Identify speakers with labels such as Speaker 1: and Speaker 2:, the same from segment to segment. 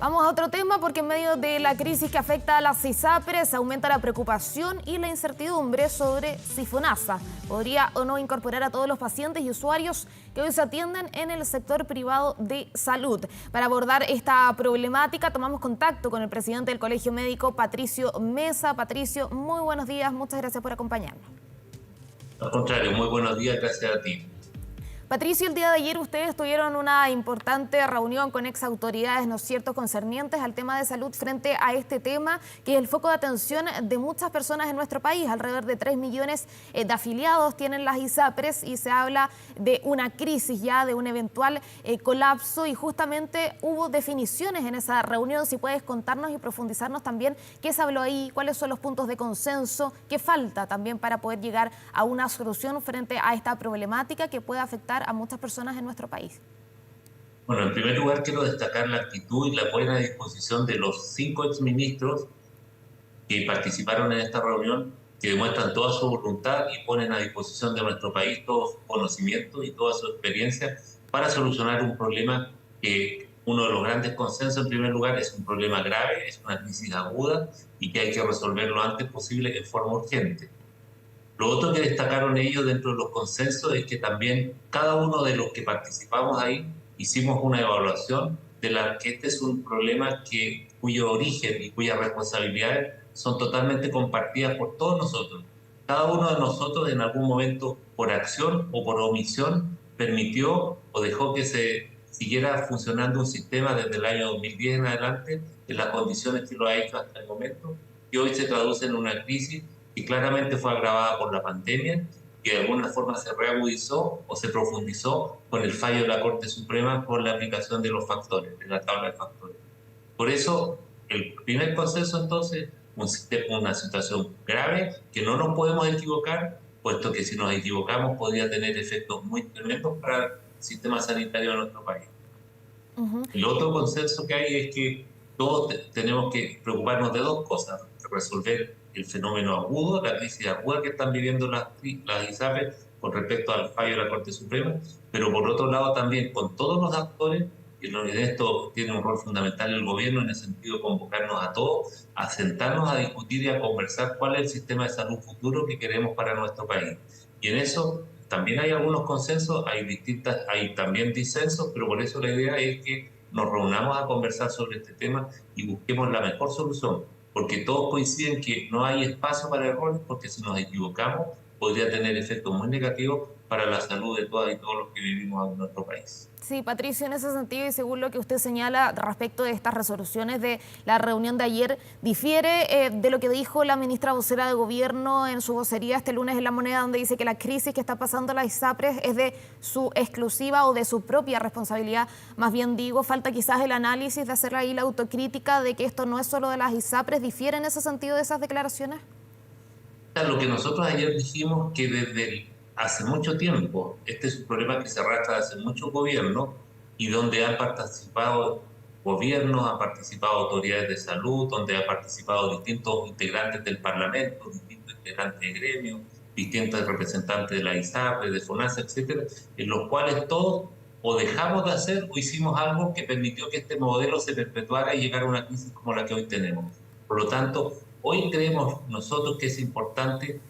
Speaker 1: Vamos a otro tema porque en medio de la crisis que afecta a las ISAPRES aumenta la preocupación y la incertidumbre sobre si FONASA podría o no incorporar a todos los pacientes y usuarios que hoy se atienden en el sector privado de salud. Para abordar esta problemática tomamos contacto con el presidente del Colegio Médico, Patricio Mesa. Patricio, muy buenos días, muchas gracias por acompañarnos.
Speaker 2: Al contrario, muy buenos días, gracias a ti.
Speaker 1: Patricio, el día de ayer ustedes tuvieron una importante reunión con exautoridades, ¿no es cierto?, concernientes al tema de salud frente a este tema, que es el foco de atención de muchas personas en nuestro país. Alrededor de 3 millones de afiliados tienen las ISAPRES y se habla de una crisis ya, de un eventual colapso, y justamente hubo definiciones en esa reunión. Si puedes contarnos y profundizarnos también qué se habló ahí, cuáles son los puntos de consenso, qué falta también para poder llegar a una solución frente a esta problemática que puede afectar a muchas personas en nuestro país.
Speaker 2: Bueno, en primer lugar quiero destacar la actitud y la buena disposición de los 5 exministros que participaron en esta reunión, que demuestran toda su voluntad y ponen a disposición de nuestro país todo su conocimiento y toda su experiencia para solucionar un problema que uno de los grandes consensos, en primer lugar, es un problema grave, es una crisis aguda y que hay que resolver lo antes posible en forma urgente. Lo otro que destacaron ellos dentro de los consensos es que también cada uno de los que participamos ahí hicimos una evaluación de que este es un problema cuyo origen y cuyas responsabilidades son totalmente compartidas por todos nosotros. Cada uno de nosotros en algún momento, por acción o por omisión, permitió o dejó que se siguiera funcionando un sistema desde el año 2010 en adelante, en las condiciones que lo ha hecho hasta el momento, que hoy se traduce en una crisis que claramente fue agravada por la pandemia, que de alguna forma se reagudizó o se profundizó con el fallo de la Corte Suprema por la aplicación de los factores, de la tabla de factores. Por eso, el primer consenso entonces, una situación grave, que no nos podemos equivocar, puesto que si nos equivocamos podría tener efectos muy tremendos para el sistema sanitario de nuestro país. El otro consenso que hay es que todos tenemos que preocuparnos de dos cosas: resolver el fenómeno agudo, la crisis aguda que están viviendo las ISAPRES con respecto al fallo de la Corte Suprema, pero por otro lado también con todos los actores, y en esto tiene un rol fundamental el gobierno, en el sentido de convocarnos a todos, a sentarnos a discutir y a conversar cuál es el sistema de salud futuro que queremos para nuestro país. Y en eso también hay algunos consensos, hay también disensos, pero por eso la idea es que nos reunamos a conversar sobre este tema y busquemos la mejor solución, porque todos coinciden que no hay espacio para errores, porque si nos equivocamos podría tener efectos muy negativos para la salud de todas y todos los que vivimos en nuestro país.
Speaker 1: Sí, Patricio, en ese sentido y según lo que usted señala respecto de estas resoluciones de la reunión de ayer, difiere de lo que dijo la ministra vocera de Gobierno en su vocería este lunes en La Moneda, donde dice que la crisis que está pasando la ISAPRES es de su exclusiva o de su propia responsabilidad. Más bien digo, falta quizás el análisis de hacer ahí la autocrítica de que esto no es solo de las ISAPRES. ¿Difiere en ese sentido de esas declaraciones?
Speaker 2: Lo que nosotros ayer dijimos, que desde hace mucho tiempo, este es un problema que se arrastra hace muchos gobiernos y donde han participado gobiernos, han participado autoridades de salud, donde han participado distintos integrantes del Parlamento, distintos integrantes de gremios, distintos representantes de la ISAPRE, de FONASA, etcétera, en los cuales todos o dejamos de hacer o hicimos algo que permitió que este modelo se perpetuara y llegara a una crisis como la que hoy tenemos. Por lo tanto, hoy creemos nosotros que es importante,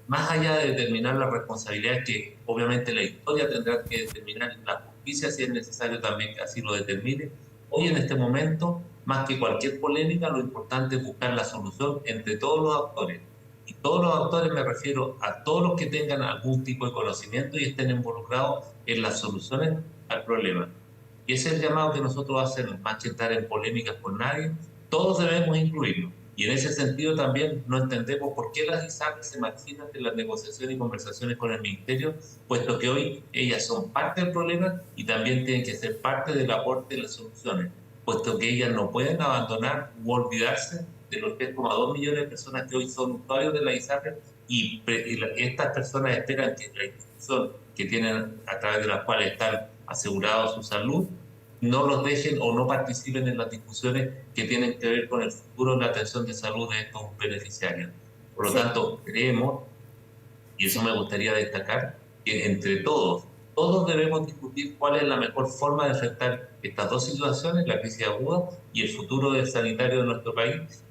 Speaker 2: más allá de determinar las responsabilidades que obviamente la historia tendrá que determinar, la justicia si es necesario también que así lo determine, hoy en este momento, más que cualquier polémica, lo importante es buscar la solución entre todos los actores. Y todos los actores me refiero a todos los que tengan algún tipo de conocimiento y estén involucrados en las soluciones al problema. Y ese es el llamado que nosotros hacemos, más que estar en polémicas con nadie, todos debemos incluirnos. Y en ese sentido también no entendemos por qué las ISAPRES se marginan de las negociaciones y conversaciones con el Ministerio, puesto que hoy ellas son parte del problema y también tienen que ser parte del aporte de las soluciones, puesto que ellas no pueden abandonar u olvidarse de los 3,2 millones de personas que hoy son usuarios de la ISAPRES y estas personas esperan que la institución que tienen, a través de las cuales están asegurados su salud, no los dejen o no participen en las discusiones que tienen que ver con el futuro de la atención de salud de estos beneficiarios. Por lo tanto, creemos, y eso me gustaría destacar, que entre todos debemos discutir cuál es la mejor forma de enfrentar estas dos situaciones, la crisis aguda y el futuro del sanitario de nuestro país.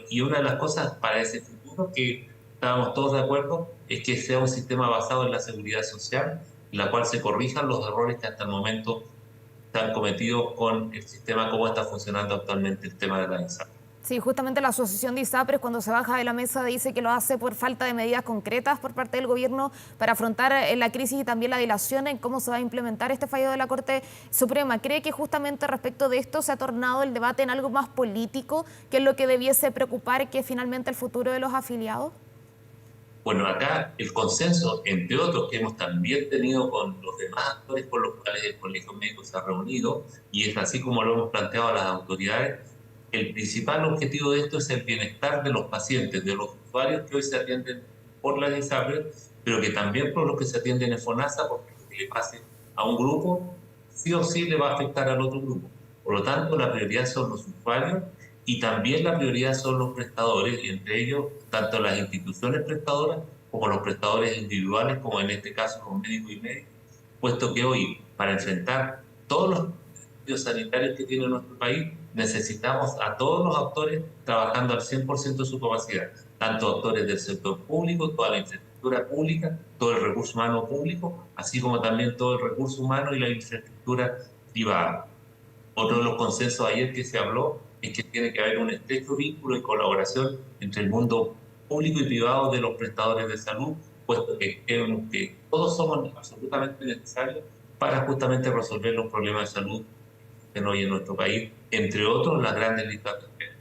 Speaker 2: Y una de las cosas para ese futuro que estábamos todos de acuerdo es que sea un sistema basado en la seguridad social, en la cual se corrijan los errores que hasta el momento se han cometido con el sistema, cómo está funcionando actualmente el tema de la ISAPRE.
Speaker 1: Sí, justamente la Asociación de ISAPRES, cuando se baja de la mesa, dice que lo hace por falta de medidas concretas por parte del gobierno para afrontar la crisis y también la dilación en cómo se va a implementar este fallo de la Corte Suprema. ¿Cree que justamente respecto de esto se ha tornado el debate en algo más político, que es lo que debiese preocupar, que es finalmente el futuro de los afiliados?
Speaker 2: Bueno, acá el consenso, entre otros, que hemos también tenido con los demás actores con los cuales el Colegio Médico se ha reunido, y es así como lo hemos planteado a las autoridades, el principal objetivo de esto es el bienestar de los pacientes, de los usuarios que hoy se atienden por la ISAPRE, pero que también por los que se atienden en FONASA, porque lo que le pase a un grupo, sí o sí le va a afectar al otro grupo. Por lo tanto, la prioridad son los usuarios y también la prioridad son los prestadores, y entre ellos, tanto las instituciones prestadoras como los prestadores individuales, como en este caso los médicos y médicos, puesto que hoy, para enfrentar todos los desafíos sanitarios que tiene nuestro país, necesitamos a todos los actores trabajando al 100% de su capacidad, tanto actores del sector público, toda la infraestructura pública, todo el recurso humano público, así como también todo el recurso humano y la infraestructura privada. Otro de los consensos ayer que se habló es que tiene que haber un estrecho vínculo y colaboración entre el mundo público y privado de los prestadores de salud, puesto que todos somos absolutamente necesarios para justamente resolver los problemas de salud que hay en nuestro país, entre otros las grandes listas de espera.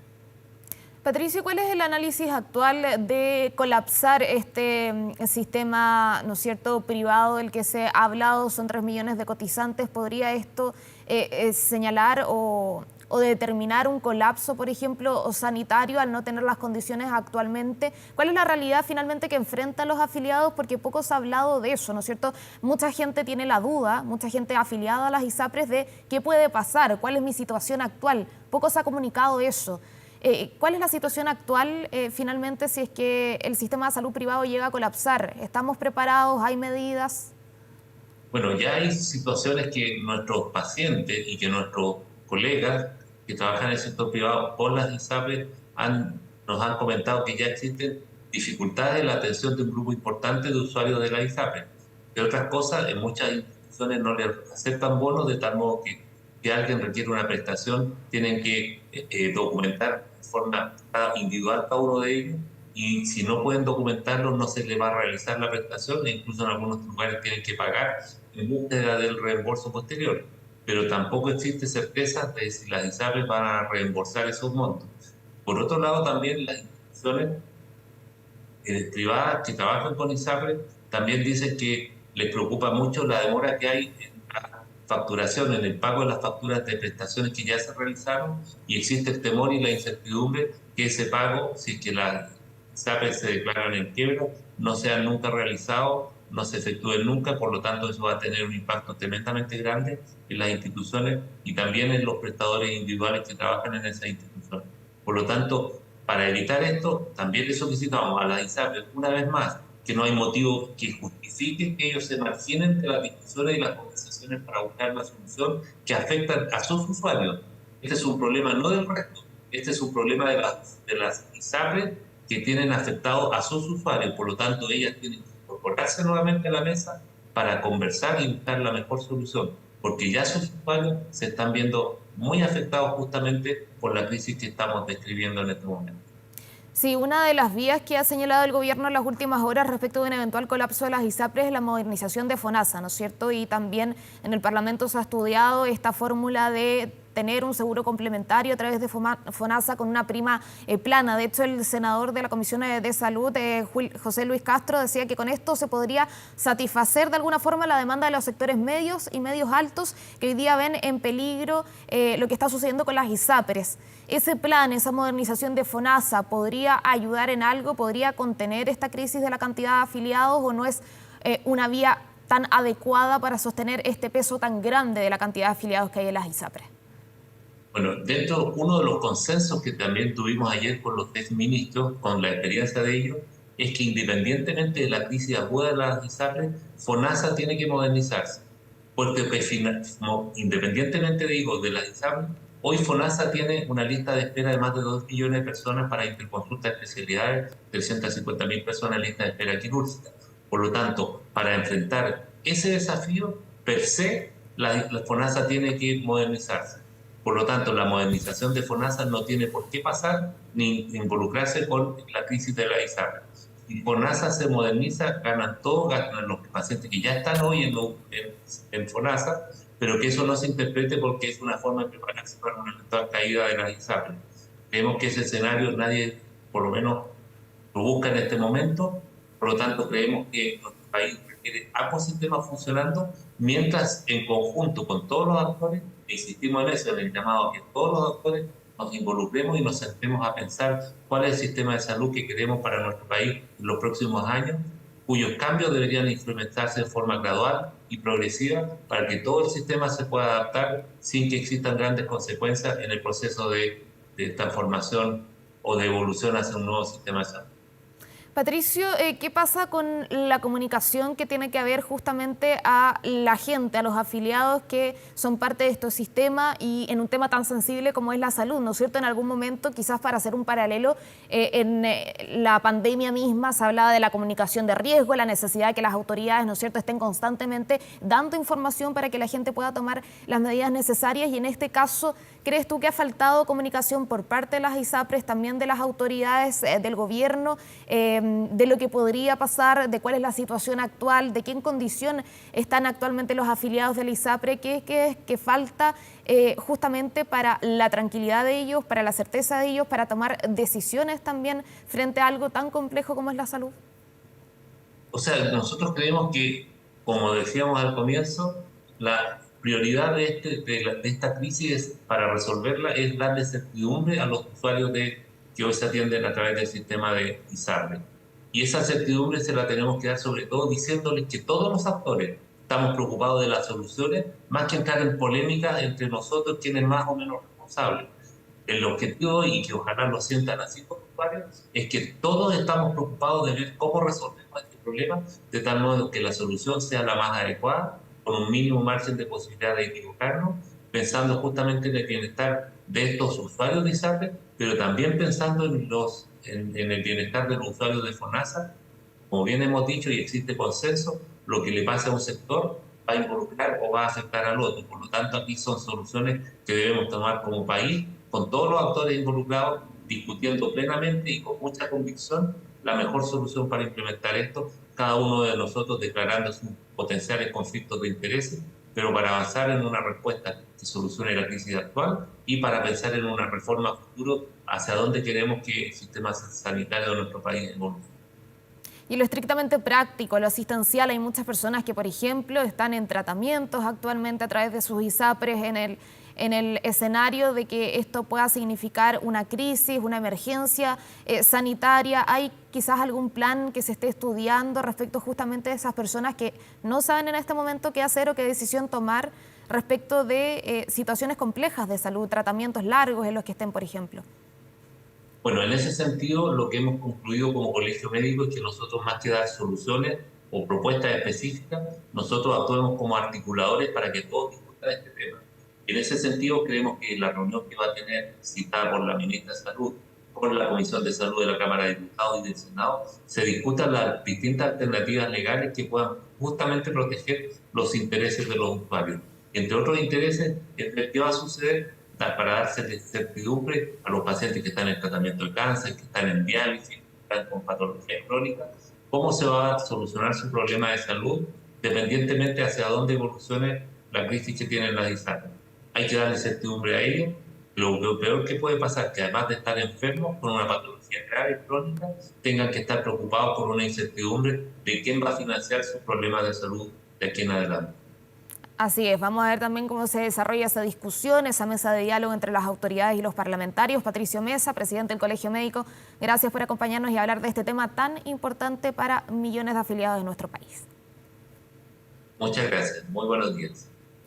Speaker 1: Patricio, ¿cuál es el análisis actual de colapsar este sistema, ¿no es cierto?, privado del que se ha hablado? Son 3 millones de cotizantes. ¿Podría esto señalar o determinar un colapso, por ejemplo, sanitario al no tener las condiciones actualmente? ¿Cuál es la realidad finalmente que enfrentan los afiliados? Porque poco se ha hablado de eso, ¿no es cierto? Mucha gente tiene la duda, mucha gente afiliada a las ISAPRES de qué puede pasar, cuál es mi situación actual. Poco se ha comunicado eso. ¿Cuál es la situación actual finalmente si es que el sistema de salud privado llega a colapsar? ¿Estamos preparados? ¿Hay medidas?
Speaker 2: Bueno, ya hay situaciones que nuestros pacientes y que nuestros colegas que trabajan en el sector privado con las ISAPRES nos han comentado que ya existen dificultades en la atención de un grupo importante de usuarios de la ISAPRES. De otras cosas, en muchas instituciones no les aceptan bonos, de tal modo que alguien requiere una prestación, tienen que documentar de forma individual cada uno de ellos, y si no pueden documentarlo no se les va a realizar la prestación, e incluso en algunos lugares tienen que pagar en búsqueda del reembolso posterior. Pero tampoco existe certeza de si las ISAPRES van a reembolsar esos montos. Por otro lado, también las instituciones privadas que trabajan con ISAPRES también dicen que les preocupa mucho la demora que hay en la facturación, en el pago de las facturas de prestaciones que ya se realizaron, y existe el temor y la incertidumbre que ese pago, si es que las ISAPRES se declaran en quiebra, no sea nunca realizado, no se efectúe nunca. Por lo tanto, eso va a tener un impacto tremendamente grande en las instituciones y también en los prestadores individuales que trabajan en esas instituciones. Por lo tanto, para evitar esto, también le solicitamos a las ISAPRES, una vez más, que no hay motivo que justifique que ellos se marginen de las discusiones y las conversaciones para buscar una solución que afecta a sus usuarios. Este es un problema no del resto, este es un problema de las ISAPRES que tienen afectado a sus usuarios. Por lo tanto, ellas tienen que incorporarse nuevamente a la mesa para conversar y buscar la mejor solución, porque ya sus usuarios se están viendo muy afectados justamente por la crisis que estamos describiendo en este momento.
Speaker 1: Sí, una de las vías que ha señalado el gobierno en las últimas horas respecto de un eventual colapso de las ISAPRES es la modernización de FONASA, ¿no es cierto? Y también en el Parlamento se ha estudiado esta fórmula de tener un seguro complementario a través de FONASA con una prima plana. De hecho, el senador de la Comisión de Salud, José Luis Castro, decía que con esto se podría satisfacer de alguna forma la demanda de los sectores medios y medios altos que hoy día ven en peligro lo que está sucediendo con las ISAPRES. ¿Ese plan, esa modernización de FONASA, podría ayudar en algo? ¿Podría contener esta crisis de la cantidad de afiliados o no es una vía tan adecuada para sostener este peso tan grande de la cantidad de afiliados que hay en las ISAPRES?
Speaker 2: Bueno, uno de los consensos que también tuvimos ayer con los 3 ministros, con la experiencia de ellos, es que independientemente de la crisis aguda de las ISAPRES, FONASA tiene que modernizarse. Porque independientemente, digo, de las ISAPRES, hoy FONASA tiene una lista de espera de más de 2 millones de personas para interconsultas de especialidades, 350.000 personas en lista de espera quirúrgica. Por lo tanto, para enfrentar ese desafío, per se, la FONASA tiene que modernizarse. Por lo tanto, la modernización de FONASA no tiene por qué pasar ni involucrarse con la crisis de la ISAPRE. Si FONASA se moderniza, ganan todos, ganan los pacientes que ya están hoy en FONASA, pero que eso no se interprete porque es una forma de prepararse para una eventual caída de las ISAPRE. Creemos que ese escenario nadie, por lo menos, lo busca en este momento. Por lo tanto, creemos que nuestro país requiere ambos sistemas funcionando, mientras en conjunto con todos los actores, e insistimos en eso, en el llamado a que todos los actores nos involucremos y nos sentemos a pensar cuál es el sistema de salud que queremos para nuestro país en los próximos años, cuyos cambios deberían implementarse de forma gradual y progresiva para que todo el sistema se pueda adaptar sin que existan grandes consecuencias en el proceso de transformación o de evolución hacia un nuevo sistema de salud.
Speaker 1: Patricio, ¿qué pasa con la comunicación que tiene que haber justamente a la gente, a los afiliados que son parte de este sistema y en un tema tan sensible como es la salud, ¿no es cierto? En algún momento, quizás para hacer un paralelo, en la pandemia misma se hablaba de la comunicación de riesgo, la necesidad de que las autoridades, ¿no es cierto?, estén constantemente dando información para que la gente pueda tomar las medidas necesarias y en este caso, ¿crees tú que ha faltado comunicación por parte de las ISAPRES, también de las autoridades del gobierno, de lo que podría pasar, de cuál es la situación actual, de qué en condición están actualmente los afiliados del ISAPRE, qué falta justamente para la tranquilidad de ellos, para la certeza de ellos, para tomar decisiones también frente a algo tan complejo como es la salud?
Speaker 2: O sea, nosotros creemos que, como decíamos al comienzo, la prioridad de esta crisis para resolverla es darle certidumbre a los usuarios que hoy se atienden a través del sistema de ISAPRE. Y esa certidumbre se la tenemos que dar sobre todo diciéndoles que todos los actores estamos preocupados de las soluciones, más que entrar en polémicas entre nosotros, quienes más o menos responsables. El objetivo, y que ojalá lo sientan así los usuarios, es que todos estamos preocupados de ver cómo resolvemos este problema, de tal modo que la solución sea la más adecuada, con un mínimo margen de posibilidad de equivocarnos, pensando justamente en el bienestar de estos usuarios de ISAPRE, pero también pensando en el bienestar de los usuarios de FONASA. Como bien hemos dicho y existe consenso, lo que le pasa a un sector va a involucrar o va a afectar al otro. Por lo tanto, aquí son soluciones que debemos tomar como país, con todos los actores involucrados, discutiendo plenamente y con mucha convicción la mejor solución para implementar esto, cada uno de nosotros declarando sus potenciales conflictos de intereses, pero para avanzar en una respuesta que solucione la crisis actual y para pensar en una reforma futuro hacia dónde queremos que el sistema sanitario de nuestro país evolucione.
Speaker 1: Y lo estrictamente práctico, lo asistencial, hay muchas personas que, por ejemplo, están en tratamientos actualmente a través de sus ISAPRES en el escenario de que esto pueda significar una crisis, una emergencia sanitaria. ¿Hay quizás algún plan que se esté estudiando respecto justamente de esas personas que no saben en este momento qué hacer o qué decisión tomar respecto de situaciones complejas de salud, tratamientos largos en los que estén, por ejemplo?
Speaker 2: Bueno, en ese sentido, lo que hemos concluido como colegio médico es que nosotros, más que dar soluciones o propuestas específicas, nosotros actuemos como articuladores para que todos discutan este tema. En ese sentido, creemos que la reunión que va a tener citada por la ministra de Salud, por la Comisión de Salud de la Cámara de Diputados y del Senado, se discutan las distintas alternativas legales que puedan justamente proteger los intereses de los usuarios. Entre otros intereses, es ver qué va a suceder para darse certidumbre a los pacientes que están en tratamiento de cáncer, que están en diálisis, que están con patologías crónicas, cómo se va a solucionar su problema de salud, dependientemente hacia dónde evolucione la crisis que tienen las ISAPRES. Hay que darle certidumbre a ellos. Lo peor que puede pasar es que además de estar enfermos con una patología grave, crónica, tengan que estar preocupados por una incertidumbre de quién va a financiar sus problemas de salud de aquí en adelante.
Speaker 1: Así es, vamos a ver también cómo se desarrolla esa discusión, esa mesa de diálogo entre las autoridades y los parlamentarios. Patricio Mesa, presidente del Colegio Médico, gracias por acompañarnos y hablar de este tema tan importante para millones de afiliados de nuestro país.
Speaker 2: Muchas gracias, muy buenos días.